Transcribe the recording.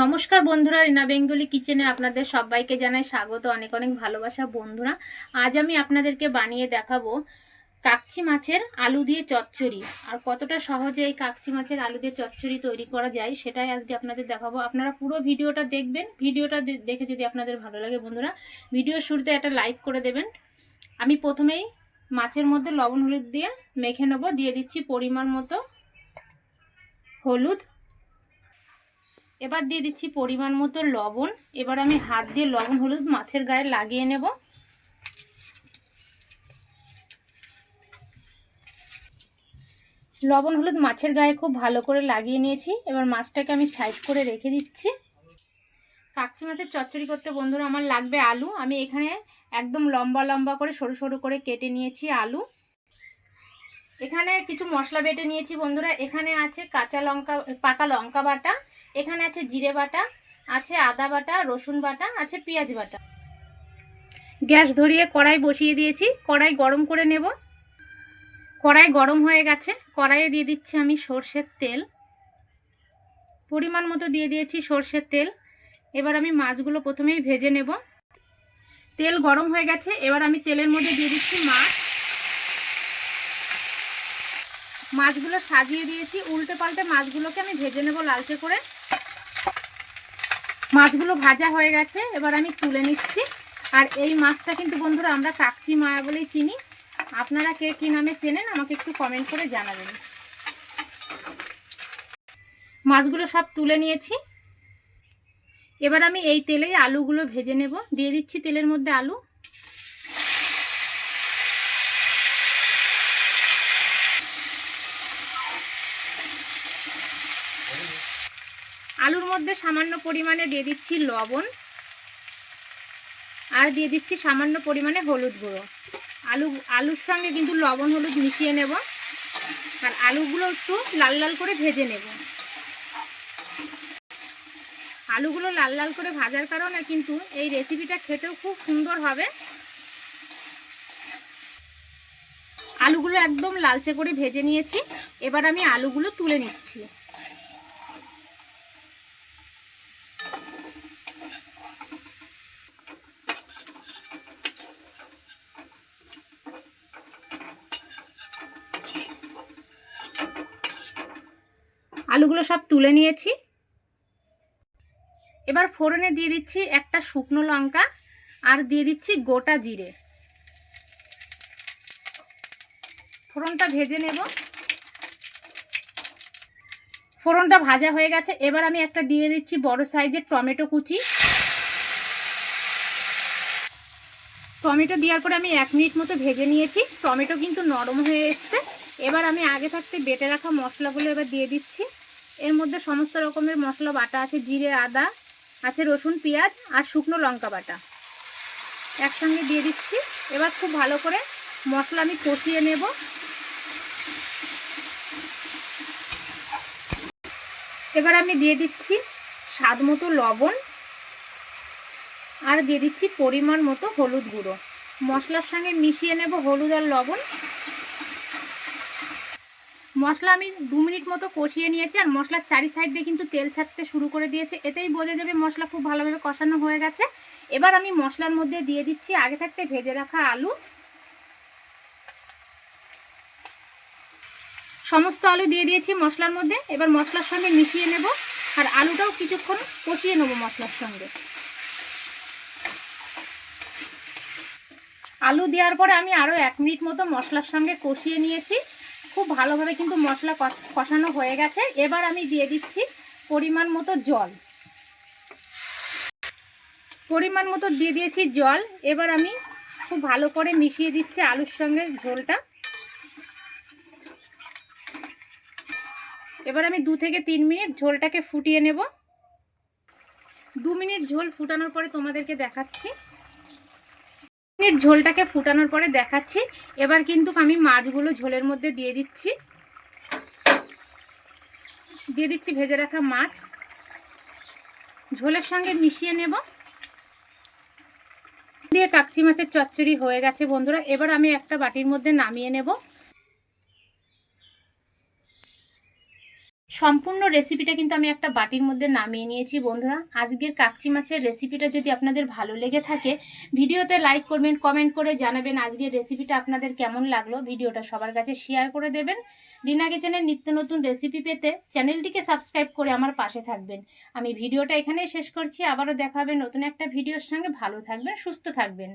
নমস্কার বন্ধুরা, রিনা বেঙ্গলি কিচেনে আপনাদের সবাইকে জানাই স্বাগত। অনেক অনেক ভালোবাসা বন্ধুরা। আজ আমি আপনাদেরকে বানিয়ে দেখাবো কাকচি মাছের আলু দিয়ে চচ্চড়ি। আর কতটা সহজে এই কাকচি মাছের আলু দিয়ে চচ্চড়ি তৈরি করা যায় সেটাই আজকে আপনাদের দেখাবো। আপনারা পুরো ভিডিওটা দেখবেন। ভিডিওটা দেখে যদি আপনাদের ভালো লাগে বন্ধুরা, ভিডিওর শুরুতে একটা লাইক করে দেবেন। আমি প্রথমেই মাছের মধ্যে লবণ হলুদ দিয়ে মেখে নেবো। দিয়ে দিচ্ছি পরিমাণ মতো হলুদ, এবার দিয়ে দিচ্ছি পরিমাণ মতো লবণ। এবার আমি হাত দিয়ে লবণ হলুদ মাছের গায়ে লাগিয়ে নেব। লবণ হলুদ মাছের গায়ে খুব ভালো করে লাগিয়ে নিয়েছি। এবার মাছটাকে আমি সাইড করে রেখে দিচ্ছি। কাকচি মাছের চচ্চড়ি করতে বন্ধুরা আমার লাগবে আলু। আমি এখানে একদম লম্বা লম্বা করে সরু সরু করে কেটে নিয়েছি আলু। এখানে কিছু মশলা বেটে নিয়েছি বন্ধুরা। এখানে আছে কাঁচা লঙ্কা, পাকা লঙ্কা বাটা, এখানে আছে জিরে বাটা, আছে আদা বাটা, রসুন বাটা, আছে পেঁয়াজ বাটা। গ্যাস ধরিয়ে কড়াই বসিয়ে দিয়েছি। কড়াই গরম করে নেব। কড়াই গরম হয়ে গেছে। কড়াইয়ে দিয়ে দিচ্ছি আমি সর্ষের তেল। পরিমাণ মতো দিয়ে দিয়েছি সর্ষের তেল। এবার আমি মাছগুলো প্রথমেই ভেজে নেব। তেল গরম হয়ে গেছে। এবার আমি তেলের মধ্যে দিয়ে দিচ্ছি মাছগুলো সাজিয়ে দিয়েছি। উল্টে পাল্টে মাছগুলোকে আমি ভেজে নেব লালচে করে। মাছগুলো ভাজা হয়ে গেছে। এবার আমি তুলে নিচ্ছি। আর এই মাছটা কিন্তু বন্ধুরা আমরা কাকচি মায়া বলেই চিনি। আপনারা কে কী নামে চেনেন আমাকে একটু কমেন্ট করে জানাবেন। মাছগুলো সব তুলে নিয়েছি। এবার আমি এই তেলেই আলুগুলো ভেজে নেব। দিয়ে দিচ্ছি তেলের মধ্যে আলু। আলুর মধ্যে সামান্য পরিমাণে দিয়ে দিচ্ছি লবণ, আর দিয়ে দিচ্ছি সামান্য পরিমাণে হলুদ গুঁড়ো। আলুর সঙ্গে কিন্তু লবণ হলুদ মিশিয়ে নেব। আর আলুগুলো একটু লাল লাল করে ভেজে নেব। আলুগুলো লাল লাল করে ভাজার কারণে কিন্তু এই রেসিপিটা খেতেও খুব সুন্দর হবে। আলুগুলো একদম লালচে করে ভেজে নিয়েছি। এবার আমি আলুগুলো তুলে নিচ্ছি। আলুগুলো সব তুলে নিয়েছি। এবার ফোড়নে দিয়ে দিচ্ছি একটা শুকনো লঙ্কা, আর দিয়ে দিচ্ছি গোটা জিরে। ফোড়নটা ভেজে নেব। ফোড়নটা ভাজা হয়ে গেছে। এবার আমি একটা দিয়ে দিচ্ছি বড় সাইজের টমেটো কুচি। টমেটো দেওয়ার পরে আমি 1 মিনিট মতো ভেজে নিয়েছি। টমেটো কিন্তু নরম হয়ে এসছে। এবার আমি আগে থাকতে বেটে রাখা মশলাগুলো এবার দিয়ে দিচ্ছি। এর মধ্যে সমস্ত রকমের মশলা বাটা আছে, জিরে, আদা, আছে রসুন, পেঁয়াজ আর শুকনো লঙ্কা বাটা একসঙ্গে দিয়ে দিচ্ছি। এবার খুব ভালো করে মশলা আমি কষিয়ে নেব। এবার আমি দিয়ে দিচ্ছি স্বাদ মতো লবণ, আর দিয়ে দিচ্ছি পরিমাণ মতো হলুদ গুঁড়ো। মশলার সঙ্গে মিশিয়ে নেব হলুদ আর লবণ। মশলা আমি 2 মিনিট মতো কষিয়ে নিয়েছি। আর মশলার চারি সাইড দিয়ে কিন্তু তেল ছাড়তে শুরু করে দিয়েছে। এতেই বোঝা যাবে মশলা খুব ভালোভাবে কষানো হয়ে গেছে। এবার আমি মশলার মধ্যে দিয়ে দিচ্ছি আগে থাকতে ভেজে রাখা আলু। সমস্ত আলু দিয়ে দিয়েছি মশলার মধ্যে। এবার মশলার সঙ্গে মিশিয়ে নেব। আর আলুটাও কিছুক্ষণ কষিয়ে নেব মশলার সঙ্গে। আলু দেওয়ার পরে আমি আরও 1 মিনিট মতো মশলার সঙ্গে কষিয়ে নিয়েছি। খুব ভালোভাবে কিন্তু মশলা কষানো হয়ে গেছে। এবার আমি দিয়ে দিচ্ছি পরিমাণ মতো জল। পরিমাণ মতো দিয়ে দিয়েছি জল। এবার আমি খুব ভালো করে মিশিয়ে দিচ্ছি আলুর সঙ্গে ঝোলটা। এবার আমি 2 থেকে 3 মিনিট ঝোলটাকে ফুটিয়ে নেব। 2 মিনিট ঝোল ফুটানোর পরে তোমাদেরকে দেখাচ্ছি। মিনিট ঝোলটাকে ফুটানোর পরে দেখাচ্ছি। এবার কিন্তু আমি মাছগুলো ঝোলের মধ্যে দিয়ে দিচ্ছি। ভেজে রাখা মাছ ঝোলের সঙ্গে মিশিয়ে নেব। দিয়ে কাকচি মাছের চচ্চড়ি হয়ে গেছে বন্ধুরা। এবার আমি একটা বাটির মধ্যে নামিয়ে নেব। সম্পূর্ণ রেসিপিটা কিন্তু আমি একটা বাটির মধ্যে নামিয়ে নিয়েছি বন্ধুরা। আজকের কাকচি মাছের রেসিপিটা যদি আপনাদের ভালো লেগে থাকে ভিডিওতে লাইক করবেন, কমেন্ট করে জানাবেন আজকের রেসিপিটা আপনাদের কেমন লাগলো। ভিডিওটা সবার কাছে শেয়ার করে দেবেন। রিনা কিচেনের নিত্য নতুন রেসিপি পেতে চ্যানেলটিকে সাবস্ক্রাইব করে আমার পাশে থাকবেন। আমি ভিডিওটা এখানেই শেষ করছি। আবারও দেখা হবে নতুন একটা ভিডিওর সঙ্গে। ভালো থাকবেন, সুস্থ থাকবেন।